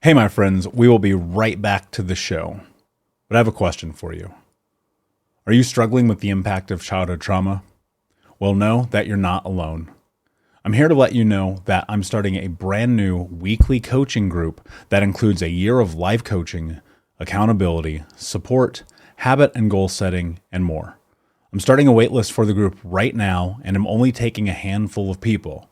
Hey, my friends, we will be right back to the show. But I have a question for you. Are you struggling with the impact of childhood trauma? Well, know that you're not alone. I'm here to let you know that I'm starting a brand new weekly coaching group that includes a year of life coaching, accountability, support, habit and goal setting, and more. I'm starting a waitlist for the group right now, and I'm only taking a handful of people.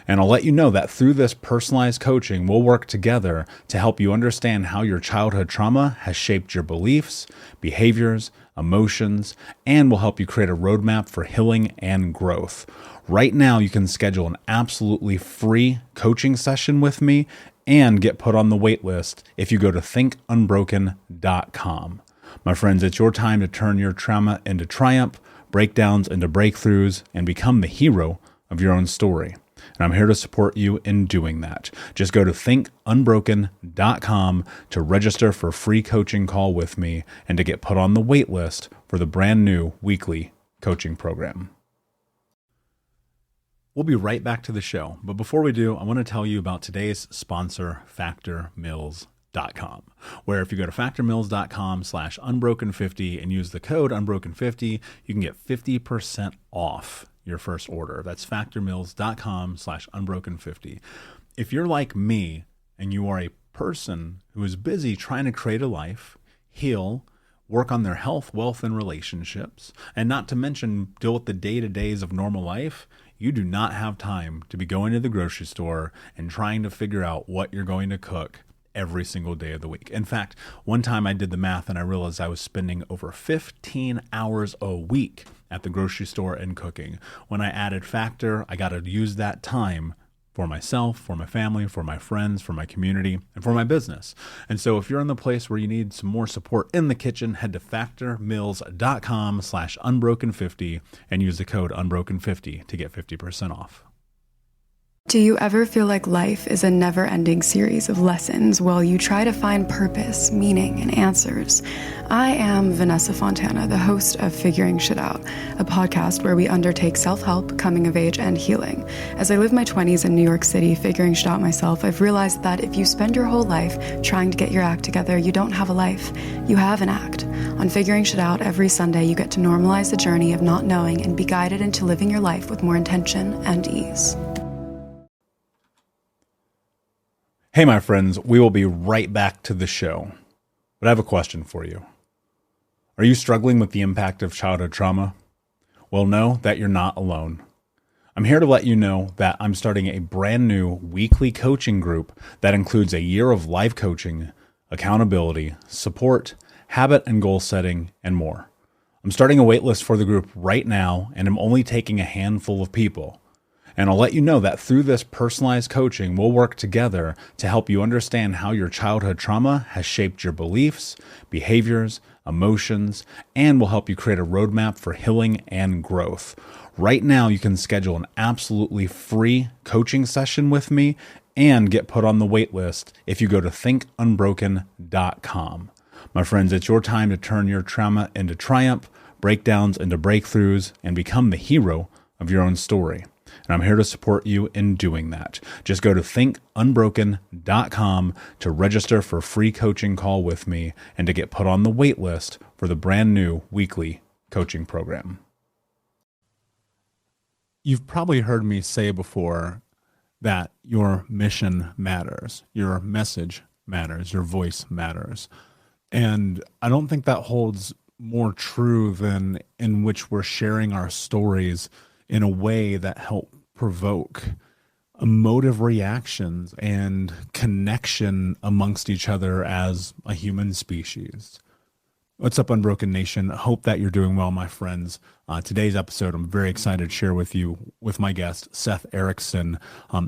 And I'll let you know that through this personalized coaching, we'll work together to help you understand how your childhood trauma has shaped your beliefs, behaviors, emotions, and will help you create a roadmap for healing and growth. Right now, you can schedule an absolutely free coaching session with me and get put on the wait list if you go to thinkunbroken.com. My friends, it's your time to turn your trauma into triumph, breakdowns into breakthroughs, and become the hero of your own story. And I'm here to support you in doing that. Just go to thinkunbroken.com to register for a free coaching call with me and to get put on the wait list for the brand new weekly coaching program. We'll be right back to the show. But before we do, I want to tell you about today's sponsor, factormeals.com, where if you go to factormeals.com/unbroken50 and use the code unbroken50, you can get 50% off your first order. That's factormeals.com/unbroken50. If you're like me and you are a person who is busy trying to create a life, heal, work on their health, wealth, and relationships, and not to mention deal with the day-to-days of normal life, you do not have time to be going to the grocery store and trying to figure out what you're going to cook every single day of the week. In fact, one time I did the math and I realized I was spending over 15 hours a week at the grocery store and cooking. When I added Factor, I got to use that time for myself, for my family, for my friends, for my community, and for my business. And so if you're in the place where you need some more support in the kitchen, head to factormeals.com/unbroken50 and use the code unbroken50 to get 50% off. Do you ever feel like life is a never-ending series of lessons while you try to find purpose, meaning, and answers? I am Vanessa Fontana, the host of Figuring Shit Out, a podcast where we undertake self-help, coming of age, and healing. As I live my 20s in New York City figuring shit out myself, I've realized that if you spend your whole life trying to get your act together, you don't have a life. You have an act. On Figuring Shit Out, every Sunday, you get to normalize the journey of not knowing and be guided into living your life with more intention and ease. Hey, my friends, we will be right back to the show. But I have a question for you. Are you struggling with the impact of childhood trauma? Well, know that you're not alone. I'm here to let you know that I'm starting a brand new weekly coaching group that includes a year of life coaching, accountability, support, habit and goal setting, and more. I'm starting a waitlist for the group right now, and I'm only taking a handful of people. And I'll let you know that through this personalized coaching, we'll work together to help you understand how your childhood trauma has shaped your beliefs, behaviors, emotions, and will help you create a roadmap for healing and growth. Right now, you can schedule an absolutely free coaching session with me and get put on the wait list if you go to thinkunbroken.com. My friends, it's your time to turn your trauma into triumph, breakdowns into breakthroughs, and become the hero of your own story. And I'm here to support you in doing that. Just go to thinkunbroken.com to register for a free coaching call with me and to get put on the wait list for the brand new weekly coaching program. You've probably heard me say before that your mission matters, your message matters, your voice matters. And I don't think that holds more true than in which we're sharing our stories in a way that help provoke emotive reactions and connection amongst each other as a human species. What's up, Unbroken Nation? I hope that you're doing well, my friends. Today's episode, I'm very excited to share with you with my guest, Seth Erickson,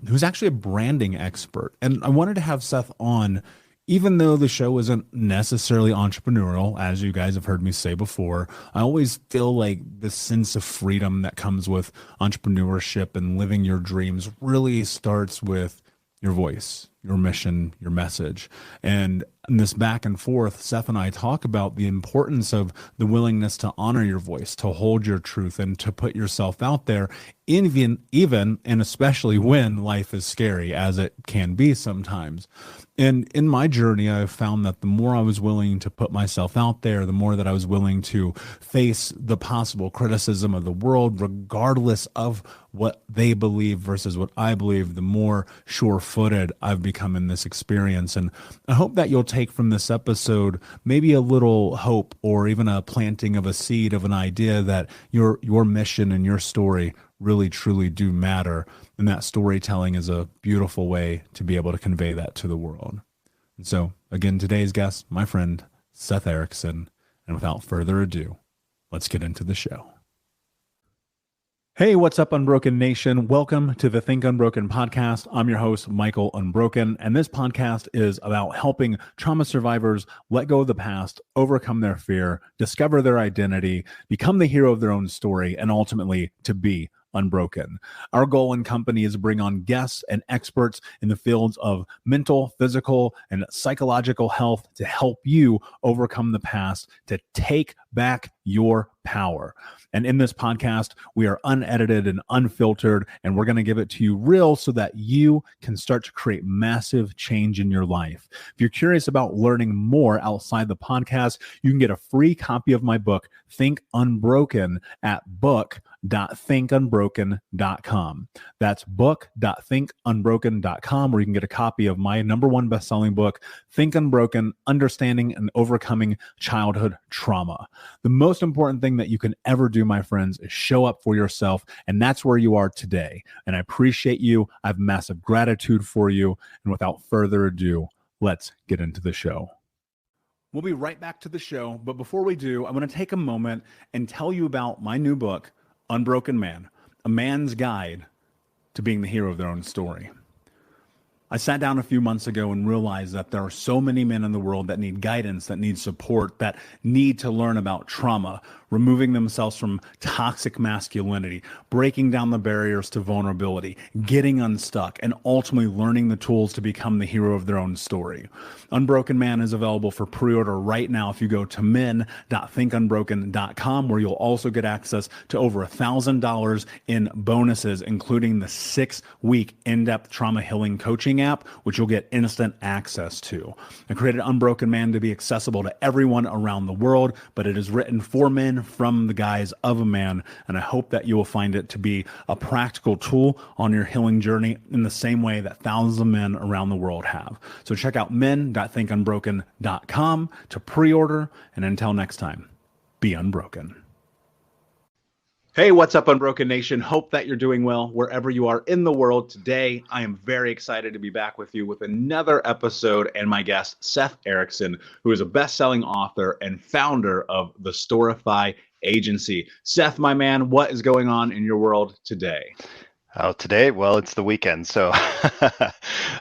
who's actually a branding expert. And I wanted to have Seth on even though the show isn't necessarily entrepreneurial, as you guys have heard me say before. I always feel like the sense of freedom that comes with entrepreneurship and living your dreams really starts with your voice, your mission, your message. And in this back and forth, Seth and I talk about the importance of the willingness to honor your voice, to hold your truth, and to put yourself out there, even and especially when life is scary, as it can be sometimes. And in my journey, I've found that the more I was willing to put myself out there, the more that I was willing to face the possible criticism of the world, regardless of what they believe versus what I believe, the more sure-footed I've become in this experience. And I hope that you'll take from this episode maybe a little hope or even a planting of a seed of an idea that your mission and your story really, truly do matter. And that storytelling is a beautiful way to be able to convey that to the world. And so, again, today's guest, my friend, Seth Erickson. And without further ado, let's get into the show. Hey, what's up, Unbroken Nation? Welcome to the Think Unbroken podcast. I'm your host, Michael Unbroken, and this podcast is about helping trauma survivors let go of the past, overcome their fear, discover their identity, become the hero of their own story, and ultimately to be unbroken. Our goal in company is to bring on guests and experts in the fields of mental, physical, and psychological health to help you overcome the past, to take back your power. And in this podcast, we are unedited and unfiltered, and we're going to give it to you real so that you can start to create massive change in your life. If you're curious about learning more outside the podcast, you can get a free copy of my book, Think Unbroken, at book.thinkunbroken.com. That's book.thinkunbroken.com, where you can get a copy of my #1 best-selling book, Think Unbroken: Understanding and Overcoming Childhood Trauma. The most important thing that you can ever do, my friends, is show up for yourself, and that's where you are today. And I appreciate you. I have massive gratitude for you. And without further ado, let's get into the show. We'll be right back to the show, but before we do, I want to take a moment and tell you about my new book, Unbroken Man, a man's guide to being the hero of their own story. I sat down a few months ago and realized that there are so many men in the world that need guidance, that need support, that need to learn about trauma, removing themselves from toxic masculinity, breaking down the barriers to vulnerability, getting unstuck, and ultimately learning the tools to become the hero of their own story. Unbroken Man is available for pre-order right now if you go to men.thinkunbroken.com, where you'll also get access to over $1,000 in bonuses, including the 6-week in-depth trauma healing coaching app, which you'll get instant access to. I created Unbroken Man to be accessible to everyone around the world, but it is written for men from the guise of a man, and I hope that you will find it to be a practical tool on your healing journey in the same way that thousands of men around the world have. So check out men.thinkunbroken.com to pre-order, and until next time, be unbroken. Hey, what's up, Unbroken Nation? Hope that you're doing well wherever you are in the world today. I am very excited to be back with you with another episode and my guest, Seth Erickson, who is a best-selling author and founder of the Storify Agency. Seth, my man, what is going on in your world today? Oh, today? Well, it's the weekend, so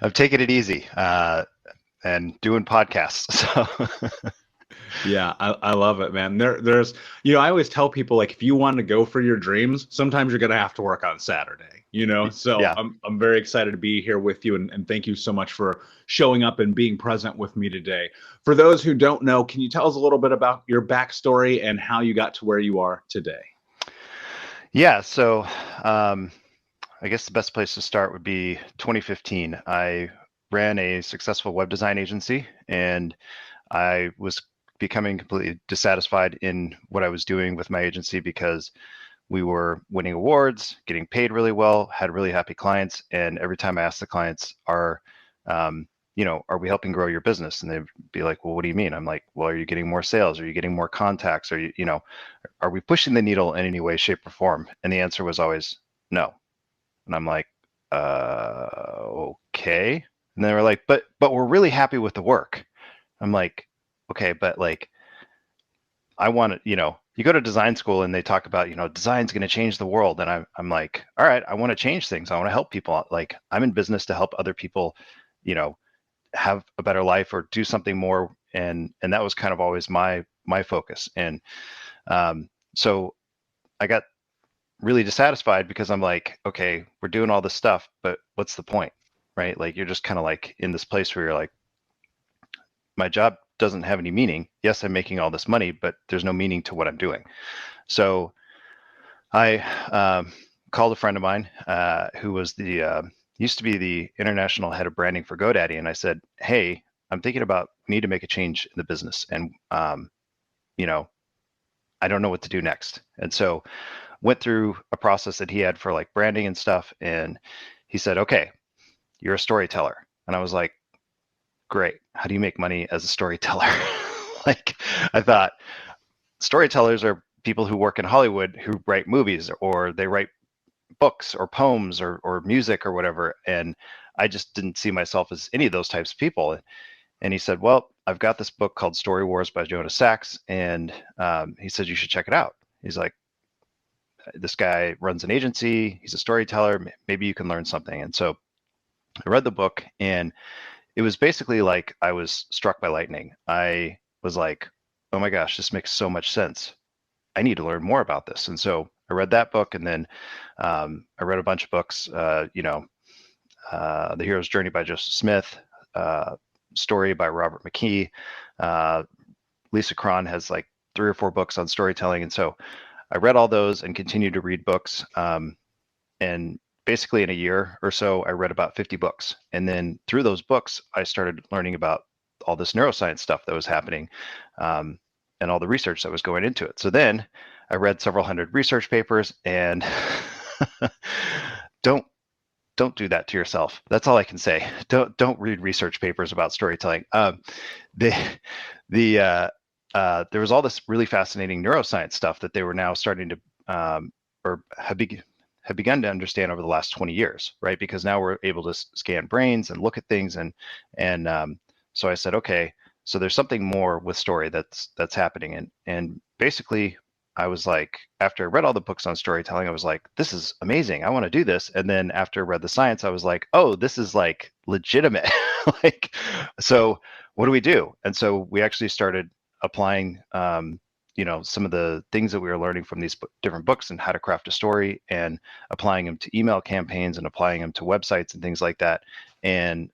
I'm taking it easy and doing podcasts. So. Yeah, I love it, man. There's, I always tell people, like, if you want to go for your dreams, sometimes you're going to have to work on Saturday, So yeah. I'm very excited to be here with you, and thank you so much for showing up and being present with me today. For those who don't know, can you tell us a little bit about your backstory and how you got to where you are today? Yeah, so I guess the best place to start would be 2015. I ran a successful web design agency, and I was becoming completely dissatisfied in what I was doing with my agency because we were winning awards, getting paid really well, had really happy clients. And every time I asked the clients, are we helping grow your business? And they'd be like, well, what do you mean? I'm like, well, are you getting more sales? Are you getting more contacts? Are are we pushing the needle in any way, shape, or form? And the answer was always no. And I'm like, okay. And they were like, but we're really happy with the work. I'm like, okay, but like, I want to, you go to design school and they talk about, design's going to change the world. And I'm like, all right, I want to change things. I want to help people. Like, I'm in business to help other people, have a better life or do something more. And that was kind of always my focus. And so I got really dissatisfied because I'm like, okay, we're doing all this stuff, but what's the point? right? Like you're just kind of like in this place where you're like, my job doesn't have any meaning. Yes, I'm making all this money, but there's no meaning to what I'm doing. So I called a friend of mine who was used to be the international head of branding for GoDaddy. And I said, hey, I'm thinking about, we need to make a change in the business. And, I don't know what to do next. And so went through a process that he had for like branding and stuff. And he said, okay, you're a storyteller. And I was like, great. How do you make money as a storyteller? Like, I thought storytellers are people who work in Hollywood who write movies, or they write books or poems or music or whatever. And I just didn't see myself as any of those types of people. And he said, well, I've got this book called Story Wars by Jonah Sachs. And he said, you should check it out. He's like, this guy runs an agency. He's a storyteller. Maybe you can learn something. And so I read the book, and it was basically like I was struck by lightning. I was like, oh my gosh, this makes so much sense. I need to learn more about this. And so I read that book, and then I read a bunch of books, The Hero's Journey by Joseph Smith, Story by Robert McKee. Lisa Cron has like 3 or 4 books on storytelling. And so I read all those and continued to read books. And basically in a year or so, I read about 50 books. And then through those books, I started learning about all this neuroscience stuff that was happening, and all the research that was going into it. So then I read several hundred research papers, and don't do that to yourself. That's all I can say. Don't read research papers about storytelling. There was all this really fascinating neuroscience stuff that they were now starting to, or have begun to understand over the last 20 years, right? Because now we're able to scan brains and look at things, and so I said, okay, so there's something more with story that's happening, and basically I was like, after I read all the books on storytelling, I was like, this is amazing. I want to do this. And then after I read the science, I was like, oh, this is like legitimate. Like, so what do we do? And so we actually started applying, some of the things that we were learning from these different books and how to craft a story, and applying them to email campaigns and applying them to websites and things like that. And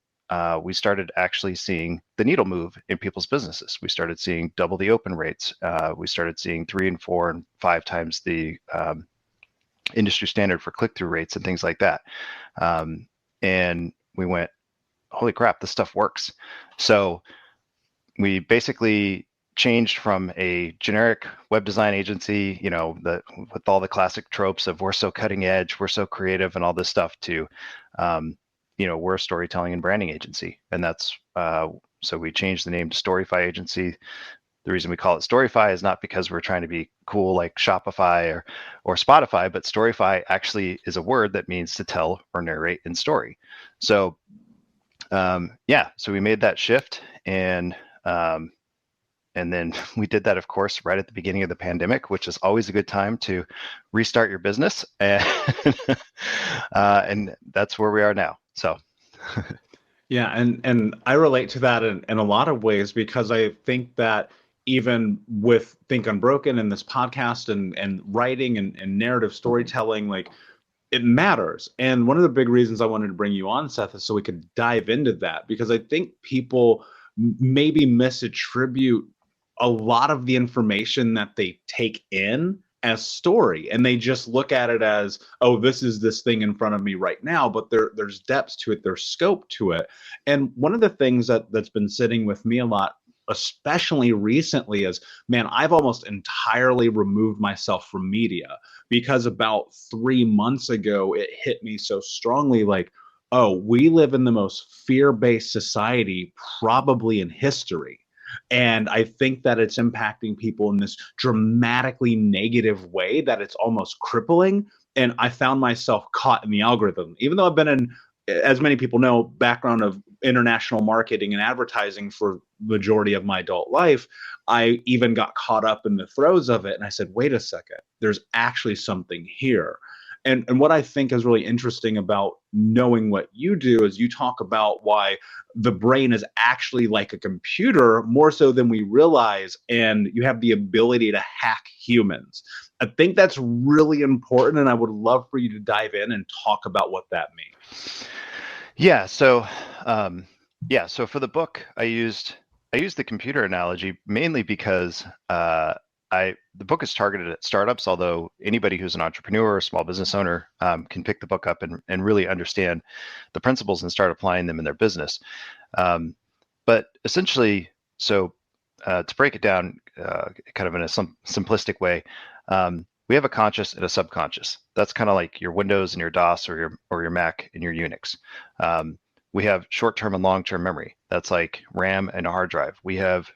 we started actually seeing the needle move in people's businesses. We started seeing double the open rates. We started seeing 3 and 4 and 5 times the industry standard for click-through rates and things like that. And we went, holy crap, this stuff works. So we basically changed from a generic web design agency, with all the classic tropes of we're so cutting edge, we're so creative and all this stuff, to we're a storytelling and branding agency. And that's, so we changed the name to Storyfy Agency. The reason we call it Storyfy is not because we're trying to be cool like Shopify or Spotify, but Storyfy actually is a word that means to tell or narrate in story. So, so we made that shift, and then we did that, of course, right at the beginning of the pandemic, which is always a good time to restart your business. And, and that's where we are now. So, yeah. And I relate to that in a lot of ways, because I think that even with Think Unbroken and this podcast and writing and narrative storytelling, like, it matters. And one of the big reasons I wanted to bring you on, Seth, is so we could dive into that, because I think people maybe misattribute a lot of the information that they take in as story, and they just look at it as, oh, this is this thing in front of me right now, but there's depth to it, there's scope to it. And one of the things that's been sitting with me a lot, especially recently, is, man, I've almost entirely removed myself from media, because about 3 months ago, it hit me so strongly, like, oh, we live in the most fear-based society probably in history. And I think that it's impacting people in this dramatically negative way that it's almost crippling. And I found myself caught in the algorithm, even though I've been in, as many people know, background of international marketing and advertising for the majority of my adult life. I even got caught up in the throes of it. And I said, wait a second, there's actually something here. And what I think is really interesting about knowing what you do is you talk about why the brain is actually like a computer more so than we realize, and you have the ability to hack humans. I think that's really important, and I would love for you to dive in and talk about what that means. Yeah. So, so for the book, I used the computer analogy mainly because the book is targeted at startups. Although anybody who's an entrepreneur or small business owner can pick the book up and really understand the principles and start applying them in their business. But essentially, so to break it down, kind of in a simplistic way. We have a conscious and a subconscious. That's kind of like your Windows and your DOS or your Mac and your Unix. We have short-term and long-term memory. That's like RAM and a hard drive. We have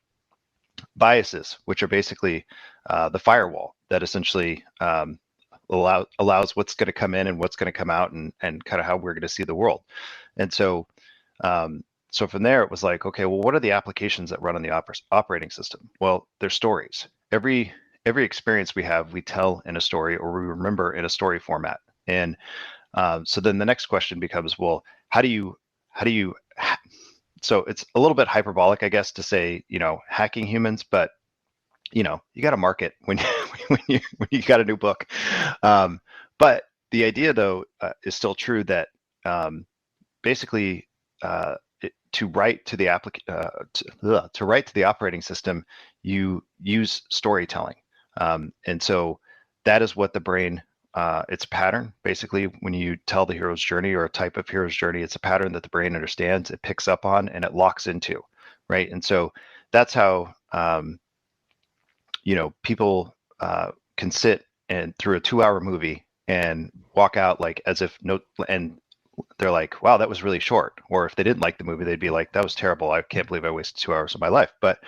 biases, which are basically the firewall that essentially allows what's going to come in and what's going to come out and kind of how we're going to see the world. And so from there, it was like, okay, well, what are the applications that run on the operating system? Well, they're stories. Every experience we have, we tell in a story or we remember in a story format. And so then the next question becomes, well, how do you so it's a little bit hyperbolic, I guess, to say, hacking humans, but you got to market when you got a new book. But the idea though is still true that basically to write to the operating system, you use storytelling. And so that is what the brain, it's a pattern. Basically, when you tell the hero's journey or a type of hero's journey, it's a pattern that the brain understands, it picks up on, and it locks into, right? And so that's how, people can sit and through a 2-hour movie and walk out like as if and they're like, wow, that was really short. Or if they didn't like the movie, they'd be like, that was terrible. I can't believe I wasted 2 hours of my life. But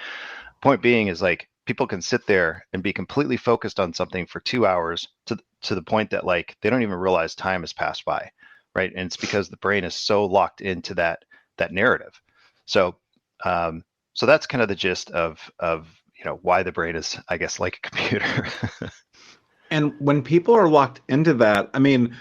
point being is like, people can sit there and be completely focused on something for 2 hours to the point that like they don't even realize time has passed by, right? And it's because the brain is so locked into that narrative. So so that's kind of the gist of why the brain is, I guess, like a computer. And when people are locked into that, I mean,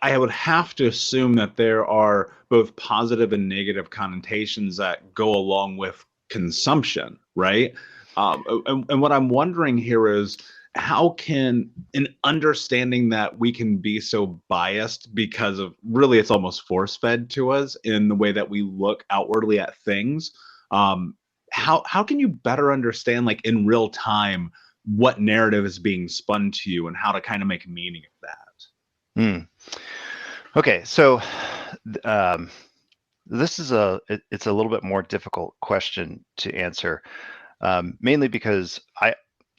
I would have to assume that there are both positive and negative connotations that go along with consumption, right? And what I'm wondering here is, how can, in understanding that we can be so biased because of really it's almost force-fed to us in the way that we look outwardly at things, how can you better understand, like in real time, what narrative is being spun to you and how to kind of make meaning of that? Okay, so this is it's a little bit more difficult question to answer, mainly because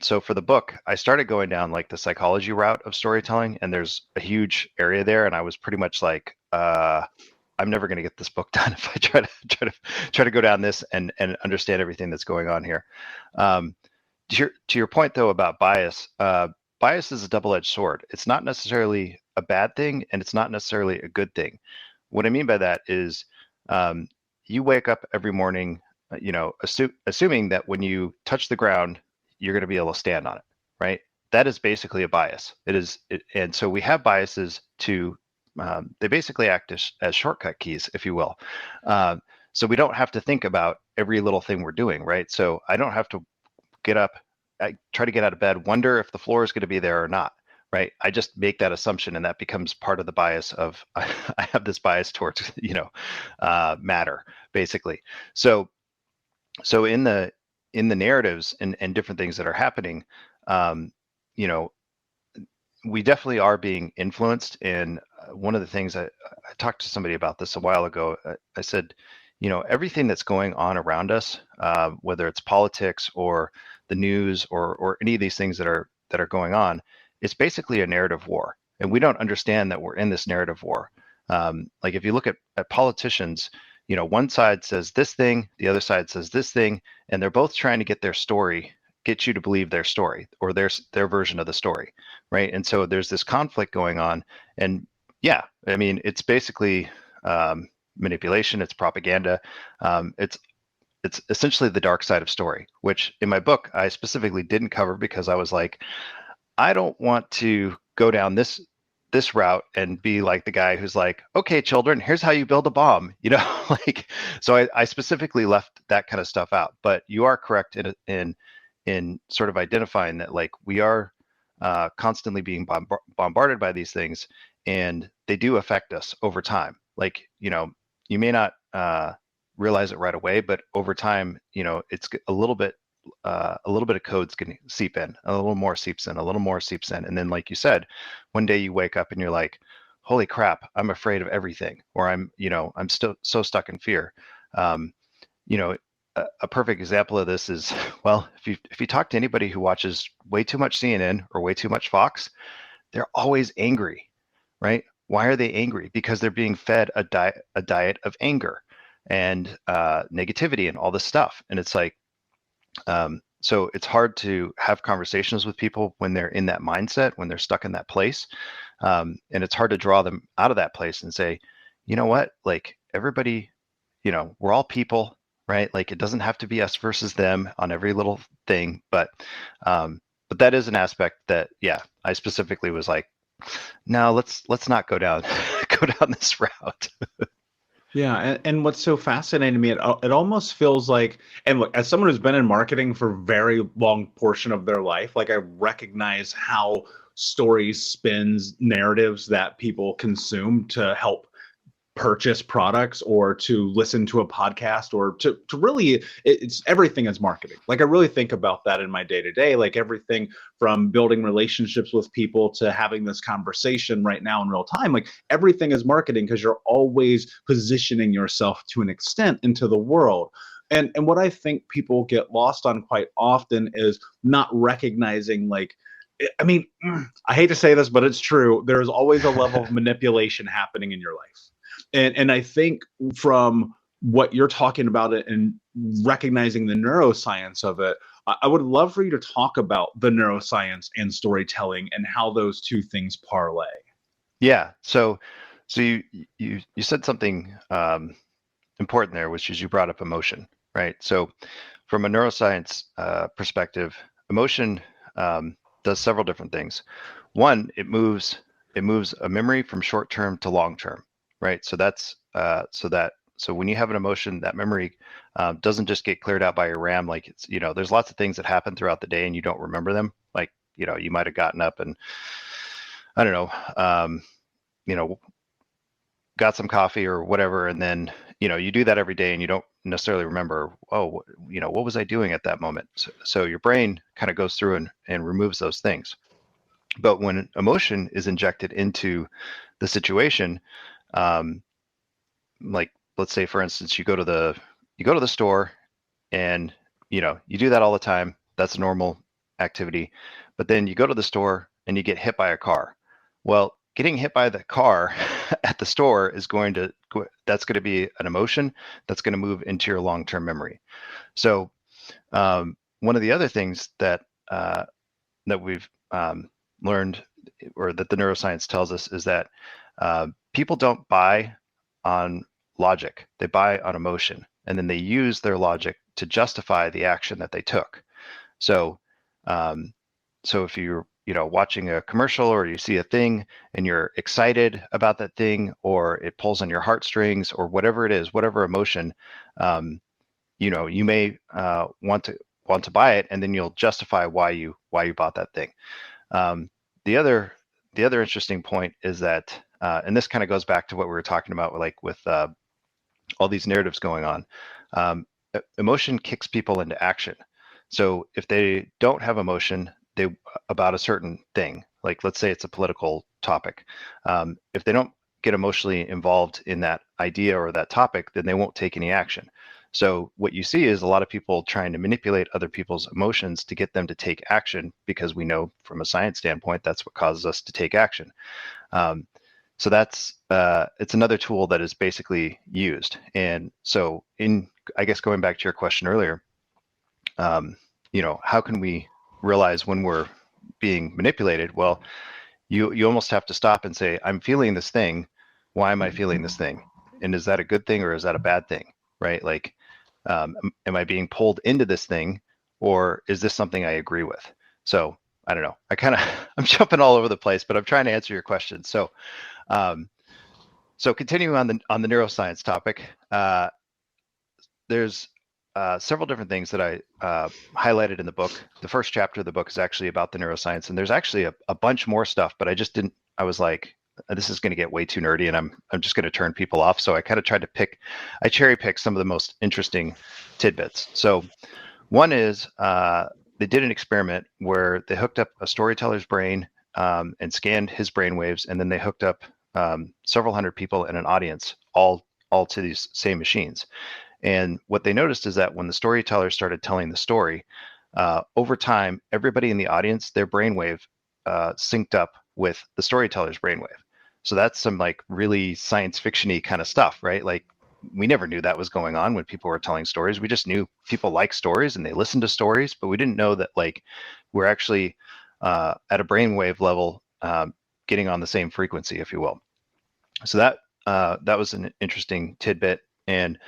so for the book, I started going down like the psychology route of storytelling, and there's a huge area there, and I was pretty much like, I'm never going to get this book done if I try to go down this and understand everything that's going on here. To your point though about bias, bias is a double-edged sword. It's not necessarily a bad thing, and it's not necessarily a good thing. What I mean by that is, you wake up every morning, assuming that when you touch the ground, you're going to be able to stand on it, right? That is basically a bias. And so we have biases they basically act as shortcut keys, if you will. So we don't have to think about every little thing we're doing, right? So I don't have to get up, I try to get out of bed, wonder if the floor is going to be there or not, right? I just make that assumption, and that becomes part of the bias of I have this bias towards matter, basically. So in the narratives and different things that are happening, we definitely are being influenced. And one of the things I talked to somebody about this a while ago. I said, everything that's going on around us, whether it's politics or the news or any of these things that are going on, it's basically a narrative war. And we don't understand that we're in this narrative war. Like if you look at politicians, one side says this thing, the other side says this thing, and they're both trying to get you to believe their story or their version of the story, right? And so there's this conflict going on, and yeah, I mean, it's basically manipulation, it's propaganda, it's essentially the dark side of story, which in my book I specifically didn't cover because I was like, I don't want to go down this route and be like the guy who's like, okay, children, here's how you build a bomb, so I specifically left that kind of stuff out. But you are correct in sort of identifying that, like, we are constantly being bombarded by these things, and they do affect us over time. Like, may not realize it right away, but over time, it's a little bit of code's going to seep in, a little more seeps in, a little more seeps in. And then, like you said, one day you wake up and you're like, holy crap, I'm afraid of everything, or I'm still so stuck in fear. A perfect example of this is, well, if you talk to anybody who watches way too much CNN or way too much Fox, they're always angry, right? Why are they angry? Because they're being fed a diet of anger and negativity and all this stuff. And it's like, so it's hard to have conversations with people when they're in that mindset, when they're stuck in that place. And it's hard to draw them out of that place and say, you know what, like everybody, we're all people, right? Like it doesn't have to be us versus them on every little thing. But that is an aspect that, yeah, I specifically was like, no, let's not go down this route. Yeah, and what's so fascinating to me, it almost feels like, and look, as someone who's been in marketing for a very long portion of their life, like I recognize how stories, spins, narratives that people consume to help purchase products or to listen to a podcast or to really, it's everything is marketing. Like I really think about that in my day to day, like everything from building relationships with people to having this conversation right now in real time, like everything is marketing because you're always positioning yourself to an extent into the world. And what I think people get lost on quite often is not recognizing, like, I mean, I hate to say this, but it's true. There's always a level of manipulation happening in your life. And I think from what you're talking about it and recognizing the neuroscience of it, I would love for you to talk about the neuroscience and storytelling and how those two things parlay. Yeah. So you said something important there, which is you brought up emotion, right? So from a neuroscience perspective, emotion does several different things. One, it moves a memory from short term to long term. Right. So that's so when you have an emotion, that memory doesn't just get cleared out by your RAM. Like it's, there's lots of things that happen throughout the day and you don't remember them. Like, you might have gotten up and I don't know, got some coffee or whatever. And then, you do that every day and you don't necessarily remember, oh, what was I doing at that moment? So your brain kind of goes through and removes those things. But when emotion is injected into the situation, like let's say for instance you go to the store and you do that all the time, that's a normal activity, but then you go to the store and you get hit by a car. Well, getting hit by the car at the store that's going to be an emotion that's going to move into your long-term memory. So one of the other things that we've learned, or that the neuroscience tells us, is that people don't buy on logic, they buy on emotion, and then they use their logic to justify the action that they took. So if you're watching a commercial or you see a thing and you're excited about that thing, or it pulls on your heartstrings or whatever it is, whatever emotion, you may want to buy it, and then you'll justify why you bought that thing. The other interesting point is that, and this kind of goes back to what we were talking about, like with all these narratives going on, emotion kicks people into action. So if they don't have emotion about a certain thing, like let's say it's a political topic, if they don't get emotionally involved in that idea or that topic, then they won't take any action. So what you see is a lot of people trying to manipulate other people's emotions to get them to take action, because we know from a science standpoint that's what causes us to take action. So that's it's another tool that is basically used. And so I guess going back to your question earlier, how can we realize when we're being manipulated? Well, you almost have to stop and say, I'm feeling this thing. Why am I feeling this thing? And is that a good thing or is that a bad thing? Right? Like, am I being pulled into this thing, or is this something I agree with? So I don't know. I'm jumping all over the place, but I'm trying to answer your question. So, so continuing on the neuroscience topic, there's several different things that I highlighted in the book. The first chapter of the book is actually about the neuroscience, and there's actually a bunch more stuff, but I was like, this is going to get way too nerdy, and I'm just going to turn people off. So I kind of tried to cherry pick some of the most interesting tidbits. So one is they did an experiment where they hooked up a storyteller's brain and scanned his brain waves, and then they hooked up several hundred people in an audience, all to these same machines. And what they noticed is that when the storyteller started telling the story, over time, everybody in the audience, their brainwave synced up with the storyteller's brainwave. So that's some like really science fiction-y kind of stuff, right? Like we never knew that was going on when people were telling stories. We just knew people like stories and they listened to stories, but we didn't know that like we're actually at a brainwave level getting on the same frequency, if you will. So that was an interesting tidbit. And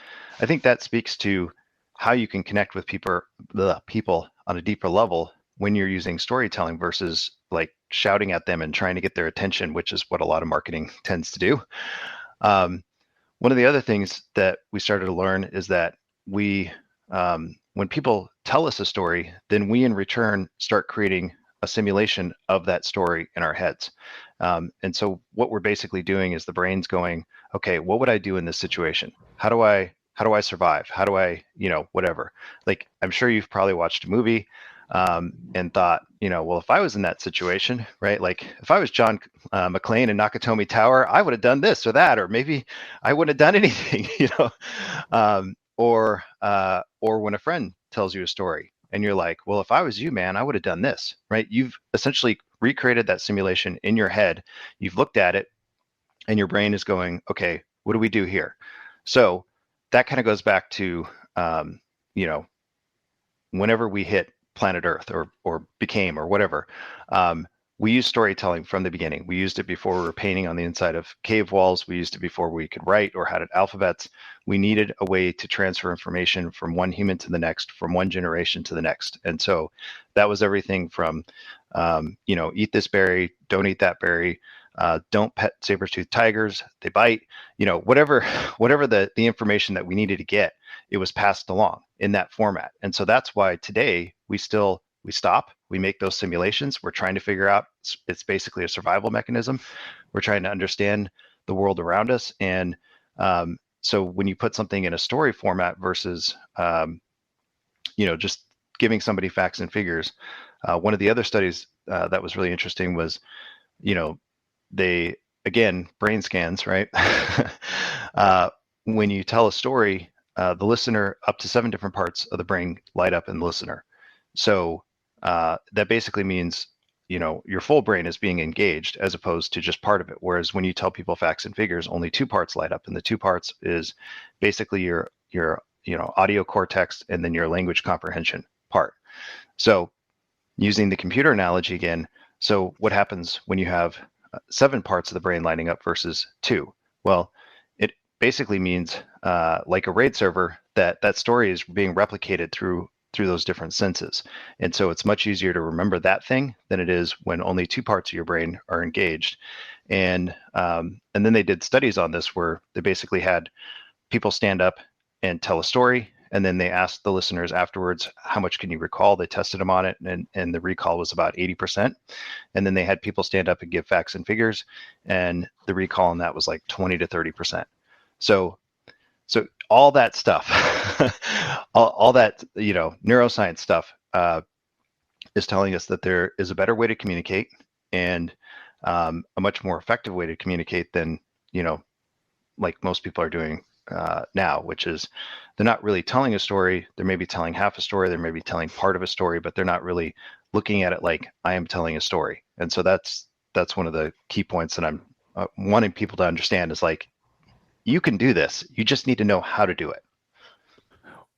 I think that speaks to how you can connect with people on a deeper level when you're using storytelling versus like shouting at them and trying to get their attention, which is what a lot of marketing tends to do. One of the other things that we started to learn is that when people tell us a story, then we in return start creating a simulation of that story in our heads. And so what we're basically doing is the brain's going, okay, what would I do in this situation? How do I survive? How do I, whatever. Like, I'm sure you've probably watched a movie and thought, well, if I was in that situation, right? Like if I was John McClane in Nakatomi Tower, I would have done this or that, or maybe I wouldn't have done anything, or when a friend tells you a story and you're like, well, if I was you, man, I would have done this, right? You've essentially recreated that simulation in your head. You've looked at it and your brain is going, okay, what do we do here? So that kind of goes back to, whenever we hit planet Earth or became or whatever, we used storytelling from the beginning. We used it before we were painting on the inside of cave walls. We used it before we could write or had alphabets. We needed a way to transfer information from one human to the next, from one generation to the next. And so that was everything from, eat this berry, don't eat that berry, don't pet saber-toothed tigers, they bite, whatever the information that we needed to get, it was passed along in that format. And so that's why today we stop, we make those simulations. We're trying to figure out, it's basically a survival mechanism. We're trying to understand the world around us. And so when you put something in a story format versus, just giving somebody facts and figures, one of the other studies that was really interesting was, they, again, brain scans, right? When you tell a story, the listener, up to 7 different parts of the brain light up in the listener. So that basically means, your full brain is being engaged as opposed to just part of it. Whereas when you tell people facts and figures, only 2 parts light up, and the 2 parts is basically your audio cortex and then your language comprehension part. So using the computer analogy again, so what happens when you have 7 parts of the brain lighting up versus 2? Well, it basically means like a RAID server that story is being replicated through those different senses. And so it's much easier to remember that thing than it is when only 2 parts of your brain are engaged. And then they did studies on this where they basically had people stand up and tell a story, and then they asked the listeners afterwards, how much can you recall? They tested them on it, and the recall was about 80%. And then they had people stand up and give facts and figures, and the recall on that was like 20 to 30%. So all that stuff, all that, neuroscience stuff is telling us that there is a better way to communicate and a much more effective way to communicate than, like most people are doing now, which is they're not really telling a story. They may be telling half a story. They may be telling part of a story, but they're not really looking at it like I am telling a story. And so that's one of the key points that I'm wanting people to understand is like, you can do this. You just need to know how to do it.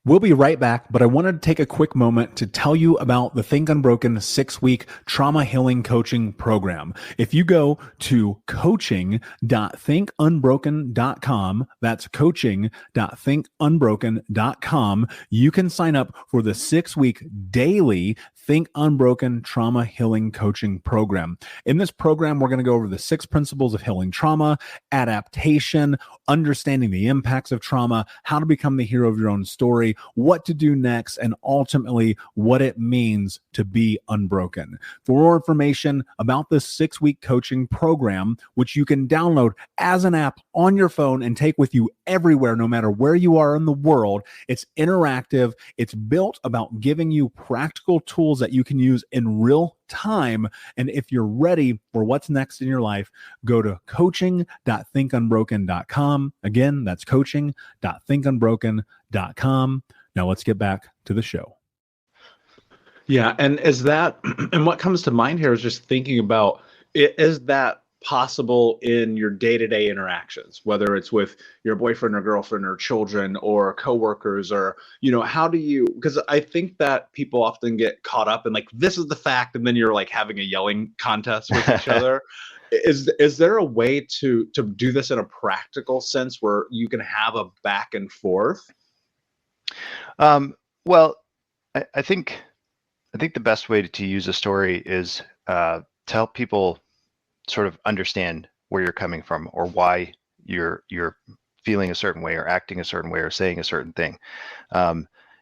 We'll be right back, but I wanted to take a quick moment to tell you about the Think Unbroken 6-week trauma healing coaching program. If you go to coaching.thinkunbroken.com, that's coaching.thinkunbroken.com, you can sign up for the 6-week daily Think Unbroken trauma healing coaching program. In this program, we're going to go over the 6 principles of healing trauma, adaptation, understanding the impacts of trauma, how to become the hero of your own story, story, what to do next, and ultimately what it means to be unbroken. For more information about this 6-week coaching program, which you can download as an app on your phone and take with you everywhere, no matter where you are in the world, it's interactive. It's built about giving you practical tools that you can use in real time. And if you're ready for what's next in your life, go to coaching.thinkunbroken.com. Again, that's coaching.thinkunbroken.com. Now let's get back to the show. Yeah, and and what comes to mind here is just thinking about, is that possible in your day-to-day interactions, whether it's with your boyfriend or girlfriend or children or coworkers, or, how do you, because I think that people often get caught up in like, this is the fact, and then you're like having a yelling contest with each other. Is there a way to do this in a practical sense where you can have a back and forth? Well, I think the best way to use a story is to help people sort of understand where you're coming from, or why you're feeling a certain way, or acting a certain way, or saying a certain thing.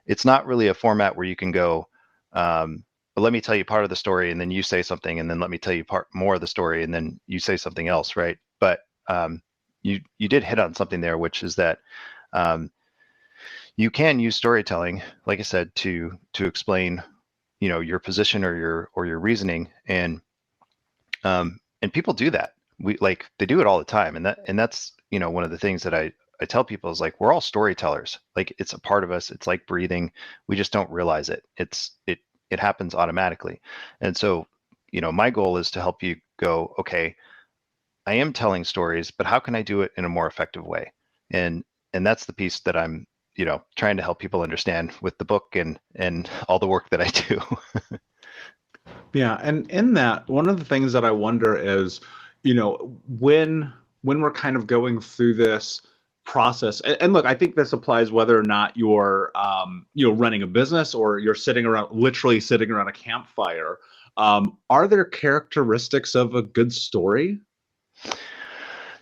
It's not really a format where you can go, let me tell you part of the story, and then you say something, and then let me tell you more of the story, and then you say something else, right? But you did hit on something there, which is that you can use storytelling, like I said, to explain, your position or your reasoning, and people do that. They do it all the time, and that's one of the things that I tell people is, like, we're all storytellers. Like, it's a part of us. It's like breathing. We just don't realize it. It happens automatically. And so, my goal is to help you go, okay, I am telling stories, but how can I do it in a more effective way? And that's the piece that I'm, trying to help people understand with the book and all the work that I do. Yeah, and in that, one of the things that I wonder is, when we're kind of going through this process, and look, I think this applies whether or not you're, running a business, or you're literally sitting around a campfire. Are there characteristics of a good story?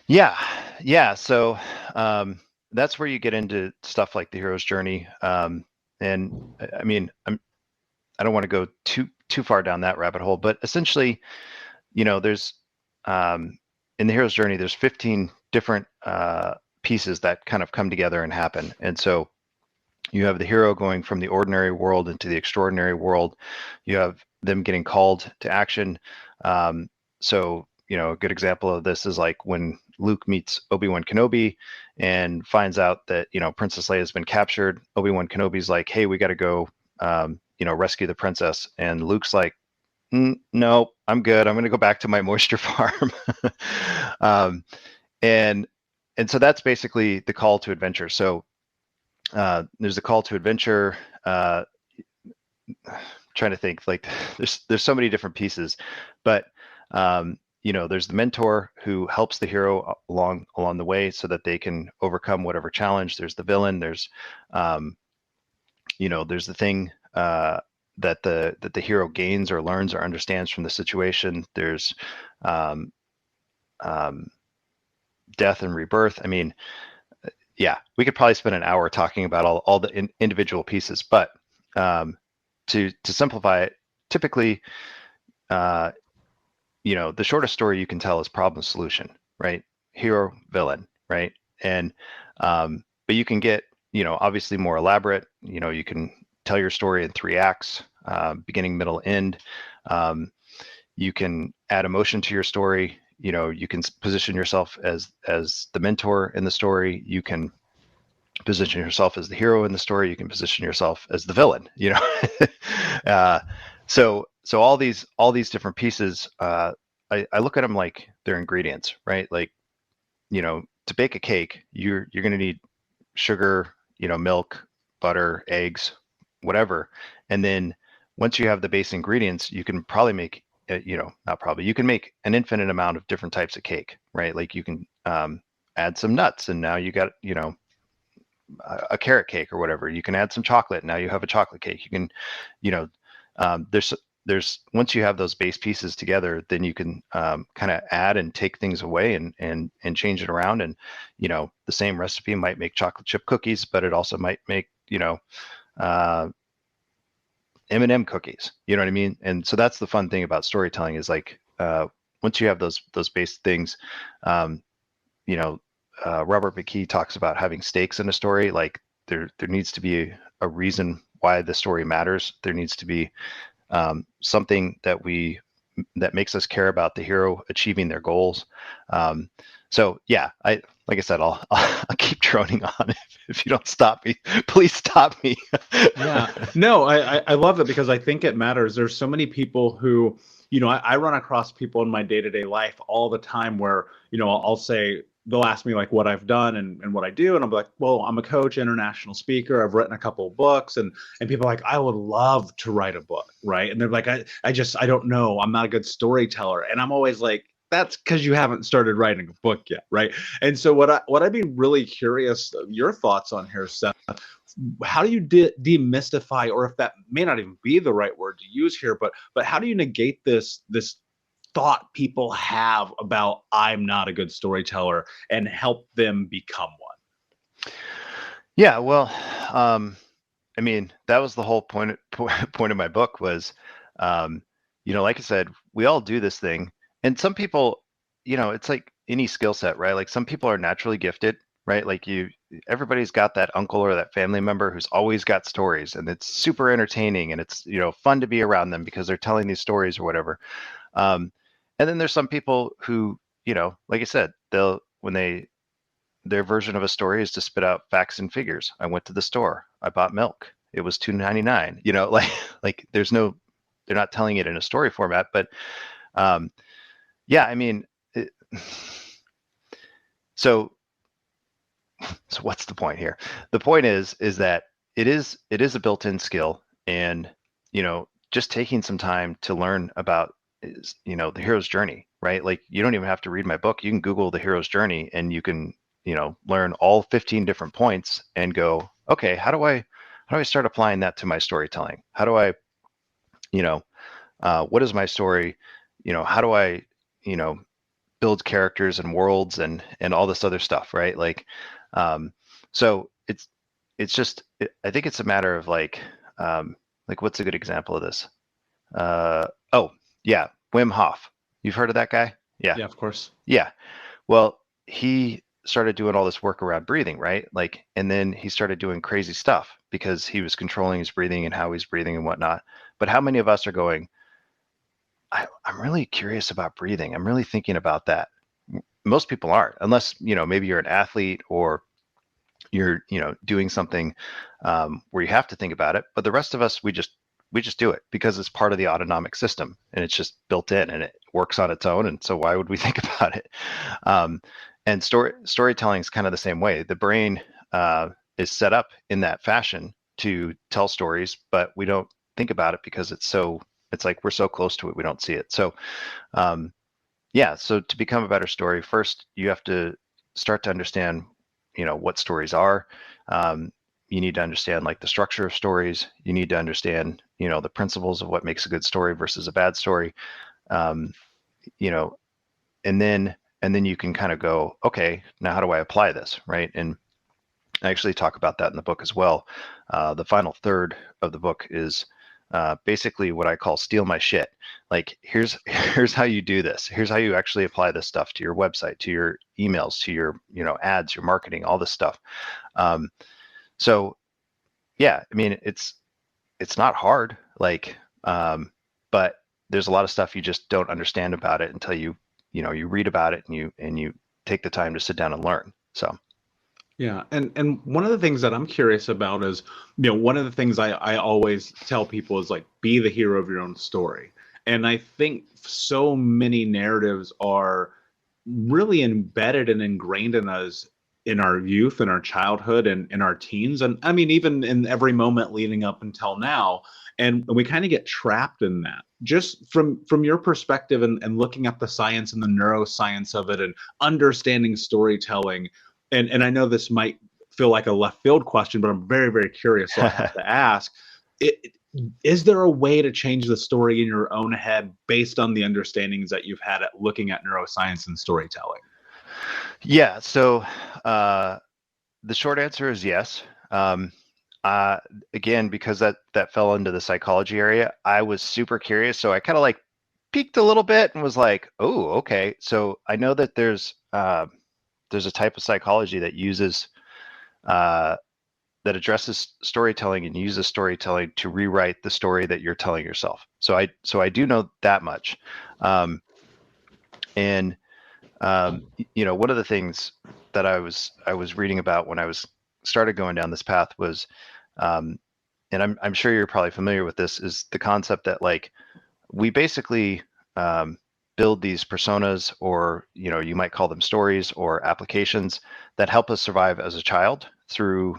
Yeah. So that's where you get into stuff like the hero's journey. And I mean, I don't want to go too far down that rabbit hole, but essentially, there's in the hero's journey, there's 15 different pieces that kind of come together and happen. And so you have the hero going from the ordinary world into the extraordinary world. You have them getting called to action. So, a good example of this is like when Luke meets Obi-Wan Kenobi and finds out that, Princess Leia has been captured. Obi-Wan Kenobi's like, hey, we got to go, rescue the princess. And Luke's like, no, I'm good. I'm going to go back to my moisture farm. And so that's basically the call to adventure. So there's the call to adventure. Trying to think, like, there's so many different pieces, but there's the mentor who helps the hero along the way so that they can overcome whatever challenge. There's the villain. There's there's the thing that the hero gains or learns or understands from the situation. There's death and rebirth. I mean, yeah, we could probably spend an hour talking about all the individual pieces, but to simplify it, typically, the shortest story you can tell is problem solution, right? Hero, villain, right? And but you can get, obviously more elaborate. You can tell your story in 3 acts, beginning, middle, end. You can add emotion to your story. You can position yourself as the mentor in the story. You can position yourself as the hero in the story. You can position yourself as the villain. So all these different pieces, I look at them like they're ingredients, right? Like, to bake a cake, you're going to need sugar, milk, butter, eggs, whatever. And then once you have the base ingredients, you can probably make, you can make an infinite amount of different types of cake, right? Like you can add some nuts, and now you got, a carrot cake or whatever. You can add some chocolate. Now you have a chocolate cake. You can, there's once you have those base pieces together, then you can kind of add and take things away and change it around. And, the same recipe might make chocolate chip cookies, but it also might make, M&M cookies. You know what I mean? And so that's the fun thing about storytelling is like, once you have those base things, Robert McKee talks about having stakes in a story. Like there needs to be a reason why the story matters. There needs to be something that makes us care about the hero achieving their goals. So yeah, like I said, I'll keep droning on if you don't stop me. Please stop me. Yeah, no, I love it because I think it matters. There's so many people who, I run across people in my day-to-day life all the time where, I'll say, they'll ask me like what I've done and what I do. And I'm like, well, I'm a coach, international speaker. I've written a couple of books and people are like, I would love to write a book. Right. And they're like, I don't know. I'm not a good storyteller. And I'm always like, that's because you haven't started writing a book yet. Right. And so what I'd be really curious of your thoughts on here, Seth, how do you demystify, or if that may not even be the right word to use here, but how do you negate this thought people have about I'm not a good storyteller and help them become one? Yeah, well, I mean, that was the whole point of my book was, like I said, we all do this thing. And some people, it's like any skill set, right? Like some people are naturally gifted, right? Like everybody's got that uncle or that family member who's always got stories and it's super entertaining and it's, fun to be around them because they're telling these stories or whatever. And then there's some people who, like I said, their version of a story is to spit out facts and figures. I went to the store, I bought milk. It was $2.99, like they're not telling it in a story format, but, yeah, I mean, so what's the point here? The point is that it is a built-in skill, and, just taking some time to learn about is, the hero's journey, right? Like you don't even have to read my book. You can Google the hero's journey and you can, learn all 15 different points and go, okay, how do I start applying that to my storytelling? How do I, what is my story? How do I, build characters and worlds and all this other stuff, right? Like, so it's just, I think it's a matter of like what's a good example of this? Oh yeah, Wim Hof. You've heard of that guy? Yeah. Yeah, of course. Yeah. Well, he started doing all this work around breathing, right? Like, and then he started doing crazy stuff because he was controlling his breathing and how he's breathing and whatnot. But how many of us are going, I'm really curious about breathing. I'm really thinking about that. Most people aren't, unless, maybe you're an athlete or you're, doing something where you have to think about it. But the rest of us, we just do it because it's part of the autonomic system and it's just built in and it works on its own. And so why would we think about it? And storytelling is kind of the same way. The brain is set up in that fashion to tell stories, but we don't think about it because it's like we're so close to it, we don't see it. So, so to become a better story, first you have to start to understand, what stories are. You need to understand like the structure of stories. You need to understand, the principles of what makes a good story versus a bad story. And then you can kind of go, okay, now how do I apply this, right? And I actually talk about that in the book as well. The final third of the book is basically what I call steal my shit. Like here's how you do this. Here's how you actually apply this stuff to your website, to your emails, to your ads, your marketing, all this stuff. So yeah, I mean it's not hard, like but there's a lot of stuff you just don't understand about it until you read about it and you take the time to sit down and learn. So yeah, and one of the things that I'm curious about is, one of the things I always tell people is like, be the hero of your own story. And I think so many narratives are really embedded and ingrained in us in our youth, in our childhood, and in our teens. And I mean, even in every moment leading up until now. And we kind of get trapped in that. Just from your perspective and looking at the science and the neuroscience of it and understanding storytelling. And I know this might feel like a left field question, but I'm very, very curious, so I have to ask. Is there a way to change the story in your own head based on the understandings that you've had at looking at neuroscience and storytelling? Yeah. So the short answer is yes. again, because that fell into the psychology area, I was super curious. So I kind of like peeked a little bit and was like, oh, okay. So I know that there's a type of psychology that uses that addresses storytelling and uses storytelling to rewrite the story that you're telling yourself. So I do know that much. And one of the things that I was reading about when I started going down this path was, and I'm sure you're probably familiar with this, is the concept that like we basically build these personas, or you might call them stories or applications that help us survive as a child through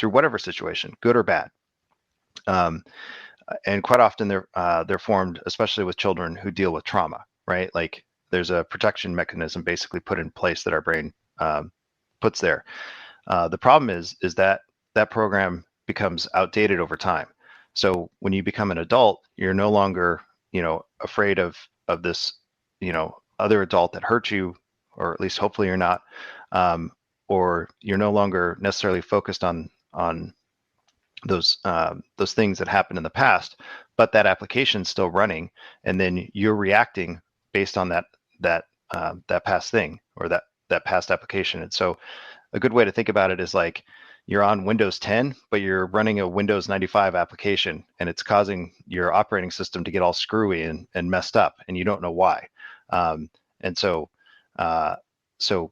whatever situation, good or bad. And quite often they're formed, especially with children who deal with trauma, right? Like there's a protection mechanism basically put in place that our brain puts there. The problem is that program becomes outdated over time. So when you become an adult, you're no longer, afraid of this, other adult that hurt you, or at least hopefully you're not, or you're no longer necessarily focused on those things that happened in the past, but that application's still running, and then you're reacting based on that past thing, or that past application. And so a good way to think about it is like you're on Windows 10, but you're running a Windows 95 application, and it's causing your operating system to get all screwy and messed up, and you don't know why. And so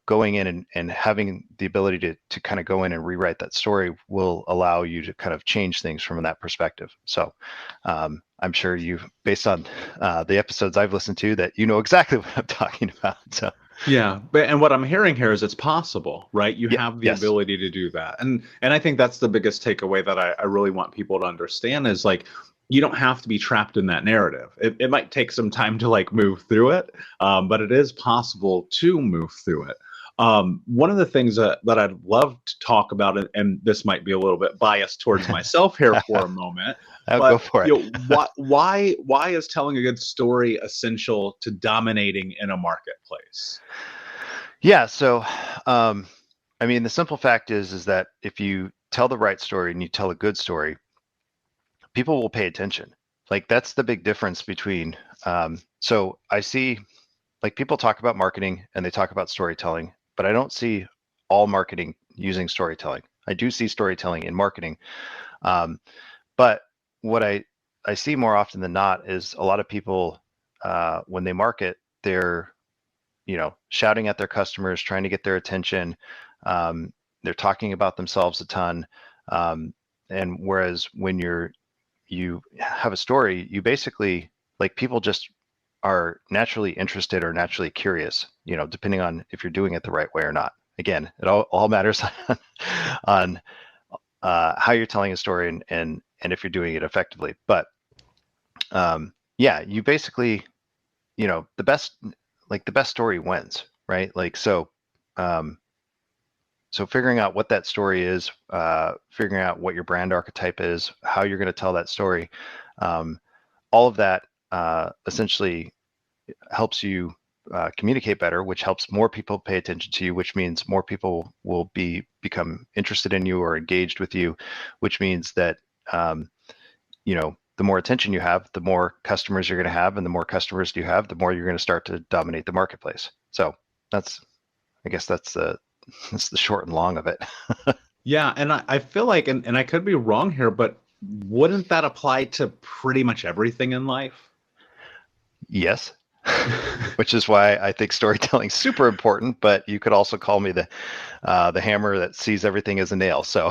going in and having the ability to kind of go in and rewrite that story will allow you to kind of change things from that perspective. So I'm sure based on the episodes I've listened to, that you know exactly what I'm talking about. So. Yeah, and what I'm hearing here is it's possible, right? You have the ability to do that, and I think that's the biggest takeaway that I really want people to understand is like, you don't have to be trapped in that narrative. It might take some time to like move through it, but it is possible to move through it. One of the things that I'd love to talk about, and this might be a little bit biased towards myself here for a moment, but go for it. Why is telling a good story essential to dominating in a marketplace? Yeah, so I mean, the simple fact is that if you tell the right story and you tell a good story, people will pay attention. Like that's the big difference between. So I see, like people talk about marketing and they talk about storytelling, but I don't see all marketing using storytelling. I do see storytelling in marketing, but what I see more often than not is a lot of people when they market, they're shouting at their customers, trying to get their attention. They're talking about themselves a ton, and whereas when you have a story, you basically, like, people just are naturally interested or naturally curious, depending on if you're doing it the right way or not. Again, it all matters on how you're telling a story and if you're doing it effectively. But you basically, the best story wins, right? Like, so figuring out what that story is, figuring out what your brand archetype is, how you're going to tell that story, all of that essentially helps you communicate better, which helps more people pay attention to you, which means more people will become interested in you or engaged with you, which means that the more attention you have, the more customers you're going to have, and the more customers you have, the more you're going to start to dominate the marketplace. So that's the short and long of it. Yeah, and I feel like, and I could be wrong here, but wouldn't that apply to pretty much everything in life? Yes. Which is why I think storytelling is super important, but you could also call me the hammer that sees everything as a nail. So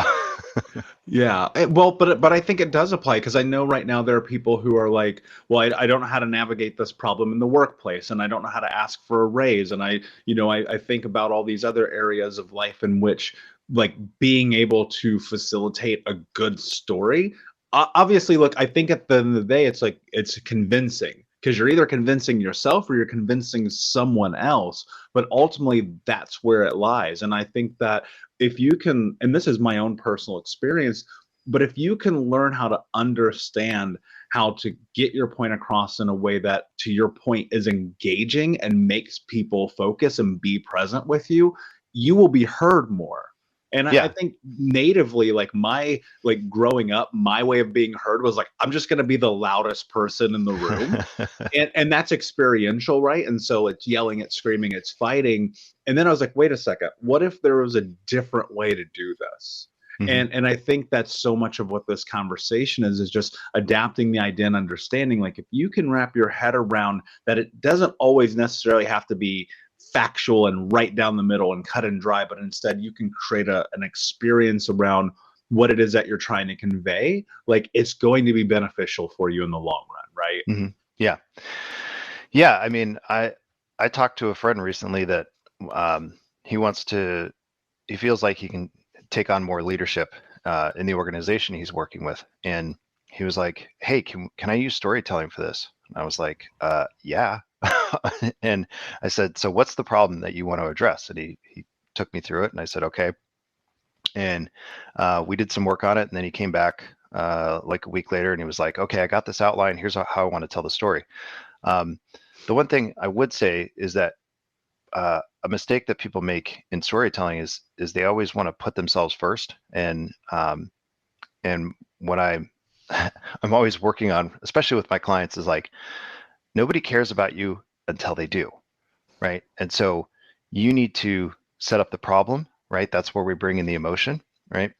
yeah, well, but I think it does apply, because I know right now there are people who are like, well, I don't know how to navigate this problem in the workplace, and I don't know how to ask for a raise, and I think about all these other areas of life in which, like, being able to facilitate a good story. Obviously, look, I think at the end of the day, it's convincing. Because you're either convincing yourself or you're convincing someone else, but ultimately that's where it lies. And I think that if you can, and this is my own personal experience, but if you can learn how to understand how to get your point across in a way that, to your point, is engaging and makes people focus and be present with you, you will be heard more. And Yeah. I think natively, like growing up, my way of being heard was like, I'm just going to be the loudest person in the room. And that's experiential, right? And so it's yelling, it's screaming, it's fighting. And then I was like, wait a second, what if there was a different way to do this? And I think that's so much of what this conversation is just adapting the idea and understanding. Like, if you can wrap your head around that, it doesn't always necessarily have to be factual and right down the middle and cut and dry, but instead you can create an experience around what it is that you're trying to convey. Like, it's going to be beneficial for you in the long run, right? Yeah. Yeah. I mean, I talked to a friend recently that he feels like he can take on more leadership in the organization he's working with. And he was like, hey, can I use storytelling for this? And I was like, yeah. And I said, so what's the problem that you want to address? And he took me through it, and I said, okay. And we did some work on it. And then he came back like a week later, and he was like, okay, I got this outline. Here's how I want to tell the story. The one thing I would say is that a mistake that people make in storytelling is they always want to put themselves first. And what I'm always working on, especially with my clients, is like, nobody cares about you until they do, right? And so you need to set up the problem, right? That's where we bring in the emotion, right?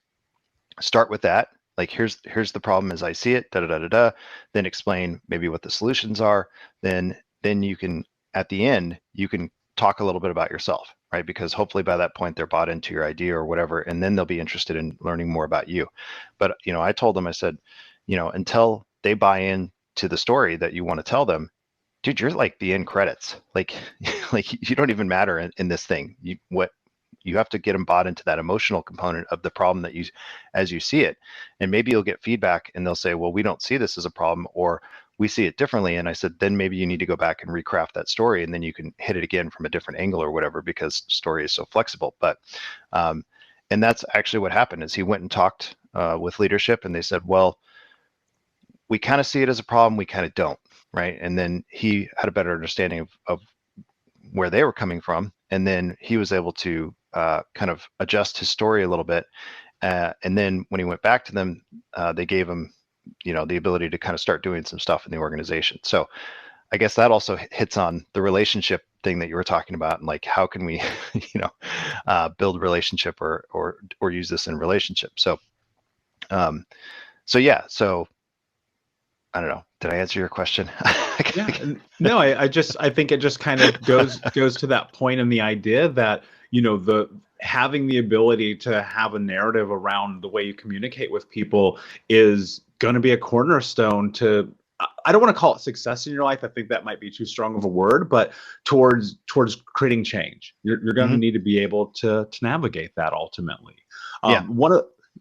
Start with that. Like, here's the problem as I see it, then explain maybe what the solutions are. Then you can, at the end, you can talk a little bit about yourself, right? Because hopefully by that point they're bought into your idea or whatever, and then they'll be interested in learning more about you. But, I told them, I said, until they buy in to the story that you want to tell them, dude, you're like the end credits. Like you don't even matter in this thing. You have to get them bought into that emotional component of the problem as you see it. And maybe you'll get feedback and they'll say, well, we don't see this as a problem, or we see it differently. And I said, then maybe you need to go back and recraft that story, and then you can hit it again from a different angle or whatever, because story is so flexible. But, and that's actually what happened, is he went and talked with leadership, and they said, well, we kind of see it as a problem, we kind of don't, right? And then he had a better understanding of where they were coming from. And then he was able to kind of adjust his story a little bit. And then when he went back to them, they gave him, the ability to kind of start doing some stuff in the organization. So I guess that also hits on the relationship thing that you were talking about, and like, how can we, build relationship or use this in relationship. So, yeah. So I don't know. Did I answer your question? Yeah. No, I think it just kind of goes to that point, in the idea that, having the ability to have a narrative around the way you communicate with people is going to be a cornerstone to, I don't want to call it success in your life. I think that might be too strong of a word, but towards creating change. You're going to need to be able to navigate that ultimately.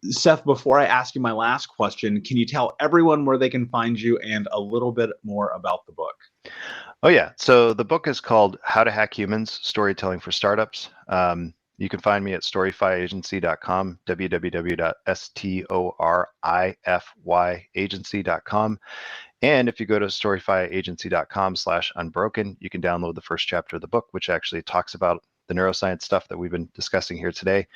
Seth, before I ask you my last question, can you tell everyone where they can find you and a little bit more about the book? Oh, yeah. So the book is called How to Hack Humans, Storytelling for Startups. You can find me at storyfyagency.com, www.storyfyagency.com. And if you go to storyfyagency.com/unbroken, you can download the first chapter of the book, which actually talks about the neuroscience stuff that we've been discussing here today.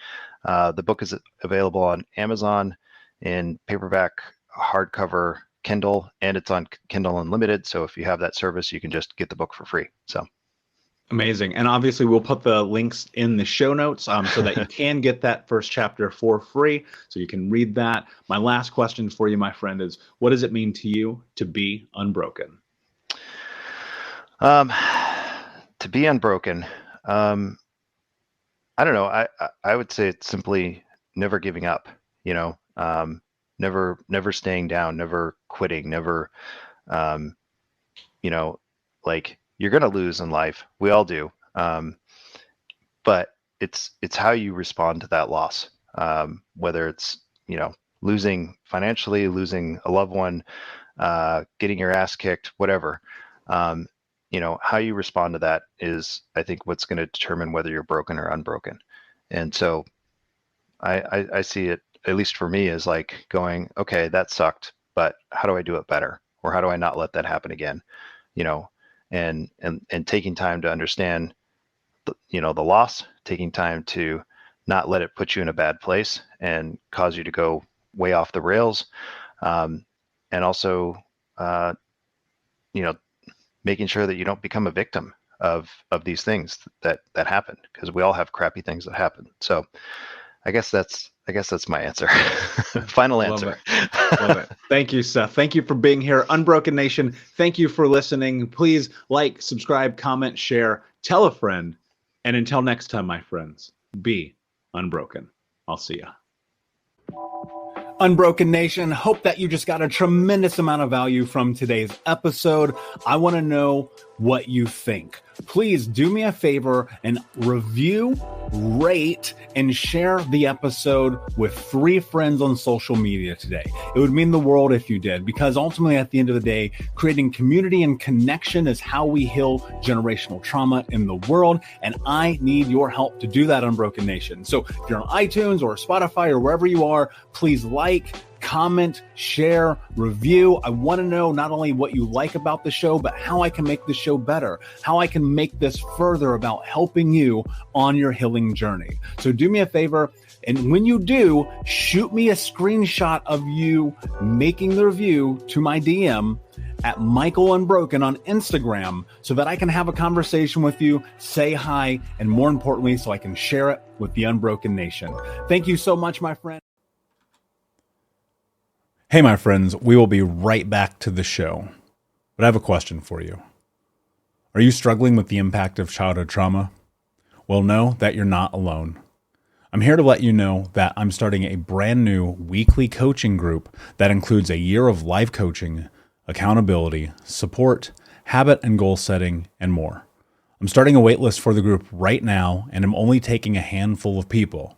The book is available on Amazon in paperback, hardcover, Kindle, and it's on Kindle Unlimited. So if you have that service, you can just get the book for free. So amazing. And obviously we'll put the links in the show notes so that you can get that first chapter for free, so you can read that. My last question for you, my friend, is what does it mean to you to be unbroken? To be unbroken, I don't know. I would say it's simply never giving up, never staying down, never quitting, never, like, you're going to lose in life. We all do. But it's how you respond to that loss. Whether it's, losing financially, losing a loved one, getting your ass kicked, whatever. How you respond to that is, I think, what's going to determine whether you're broken or unbroken. And so I see it, at least for me, as like going, okay, that sucked, but how do I do it better? Or how do I not let that happen again? And taking time to understand, the loss, taking time to not let it put you in a bad place and cause you to go way off the rails. And also, making sure that you don't become a victim of these things that happen, because we all have crappy things that happen. So I guess that's my answer. Final answer. Love it. Thank you, Seth. Thank you for being here. Unbroken Nation, thank you for listening. Please like, subscribe, comment, share, tell a friend. And until next time, my friends, be unbroken. I'll see ya. Unbroken Nation, hope that you just got a tremendous amount of value from today's episode. I want to know what you think. Please do me a favor and review, rate, and share the episode with 3 friends on social media today. It would mean the world if you did, because ultimately at the end of the day, creating community and connection is how we heal generational trauma in the world. And I need your help to do that, Unbroken Nation. So if you're on iTunes or Spotify or wherever you are, please like, comment, share, review. I want to know not only what you like about the show, but how I can make the show better, how I can make this further about helping you on your healing journey. So do me a favor. And when you do, shoot me a screenshot of you making the review to my DM at Michael Unbroken on Instagram so that I can have a conversation with you, say hi, and more importantly, so I can share it with the Unbroken Nation. Thank you so much, my friend. Hey, my friends, we will be right back to the show, but I have a question for you. Are you struggling with the impact of childhood trauma? Well, know that you're not alone. I'm here to let you know that I'm starting a brand new weekly coaching group that includes a year of live coaching, accountability, support, habit and goal setting, and more. I'm starting a waitlist for the group right now, and I'm only taking a handful of people.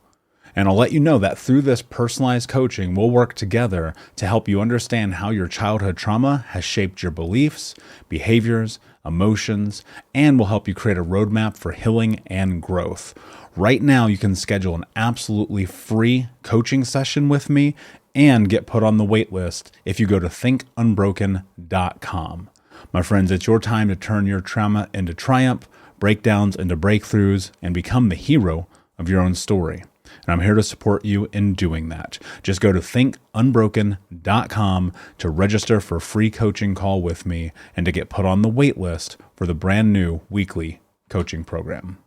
And I'll let you know that through this personalized coaching, we'll work together to help you understand how your childhood trauma has shaped your beliefs, behaviors, emotions, and will help you create a roadmap for healing and growth. Right now, you can schedule an absolutely free coaching session with me and get put on the wait list if you go to thinkunbroken.com. My friends, it's your time to turn your trauma into triumph, breakdowns into breakthroughs, and become the hero of your own story. And I'm here to support you in doing that. Just go to thinkunbroken.com to register for a free coaching call with me and to get put on the wait list for the brand new weekly coaching program.